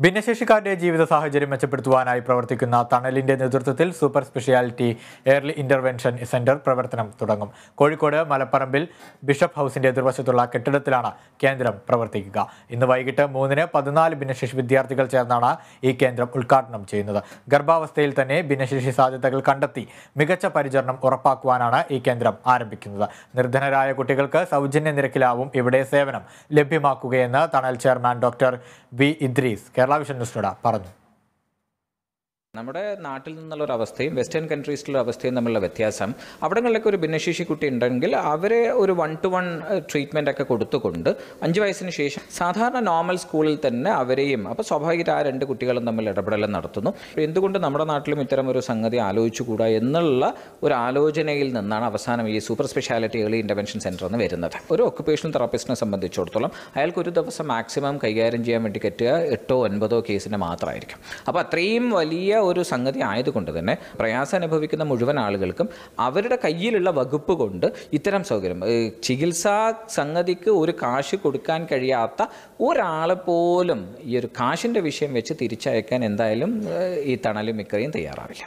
ഭിന്നശേഷിക്കാരുടെ ജീവിത സാഹചര്യം മെച്ചപ്പെടുത്തുവാനായി പ്രവർത്തിക്കുന്ന തണലിന്റെ നേതൃത്വത്തിൽ super speciality early intervention centre പ്രവർത്തനം തുടങ്ങും. കോഴിക്കോട് മലപ്പറമ്പിൽ ബിഷപ്പ് ഹൗസിന്റെ എതിർവശത്തുള്ള കെട്ടിടത്തിലാണ് കേന്ദ്രം പ്രവർത്തിക്കുക. ഇന്ന് വൈകിട്ട് 3-ന് 14 ഭിന്നശേഷി വിദ്യാർത്ഥികൾ ചേർന്നാണ് ഈ കേന്ദ്രം ഉദ്ഘാടനം ചെയ്യുന്നത്. ഗർഭാവസ്ഥയിൽ തന്നെ ഭിന്നശേഷി സാധ്യതകൾ കണ്ടെത്തി മികച്ച പരിചരണം ഉറപ്പാക്കുവാനാണ് ഈ കേന്ദ്രം ആരംഭിക്കുന്നത്. നിർധനരായ കുട്ടികൾക്ക് സൗജന്യ നിരക്കിലാവും ഇവിടെ സേവനം ലഭ്യമാക്കുകയെന്ന് Thanal chairman doctor V Idris Kerala vision ന്യൂസിനോട് പറഞ്ഞു. നമ്മുടെ നാട്ടിൽ നിന്നുള്ള ഒരു അവസ്ഥയും വെസ്റ്റേൺ കൺട്രീസിലുള്ള അവസ്ഥയും തമ്മിലുള്ള വ്യത്യാസം, അവിടങ്ങളിലൊക്കെ ഒരു ഭിന്നശേഷി കുട്ടി ഉണ്ടെങ്കിൽ അവരെ ഒരു 1-to-1 ട്രീറ്റ്മെൻ്റ് ഒക്കെ കൊടുത്തുകൊണ്ട് 5 വയസ്സിന് ശേഷം സാധാരണ നോർമൽ സ്കൂളിൽ തന്നെ അവരെയും, അപ്പോൾ സ്വാഭാവികമായിട്ട് ആ 2 കുട്ടികളും തമ്മിൽ ഇടപെടലും നടത്തുന്നു. എന്തുകൊണ്ട് നമ്മുടെ നാട്ടിലും ഇത്തരം ഒരു സംഗതി ആലോചിച്ചുകൂടാ എന്നുള്ള ഒരു ആലോചനയിൽ നിന്നാണ് അവസാനം ഈ super speciality early intervention centre എന്ന് വരുന്നത്. ഒരു ഒക്കുപേഷണൽ തെറാപ്പിസ്റ്റിനെ സംബന്ധിച്ചിടത്തോളം അയാൾക്ക് ഒരു ദിവസം മാക്സിമം കൈകാര്യം ചെയ്യാൻ വേണ്ടി പറ്റുക 8-9 കേസിന് മാത്രമായിരിക്കും. അപ്പോൾ അത്രയും വലിയ ഒരു സംഗതി ആയതുകൊണ്ട് തന്നെ പ്രയാസം അനുഭവിക്കുന്ന മുഴുവൻ ആളുകൾക്കും അവരുടെ കയ്യിലുള്ള വകുപ്പ് കൊണ്ട് ഇത്തരം സൗകര്യം, ചികിത്സാ സംഗതിക്ക് ഒരു കാശ് കൊടുക്കാൻ കഴിയാത്ത ഒരാളെ പോലും ഈ ഒരു കാശിൻ്റെ വിഷയം വെച്ച് തിരിച്ചയക്കാൻ എന്തായാലും ഈ തണലും ഇക്കയും തയ്യാറാവില്ല.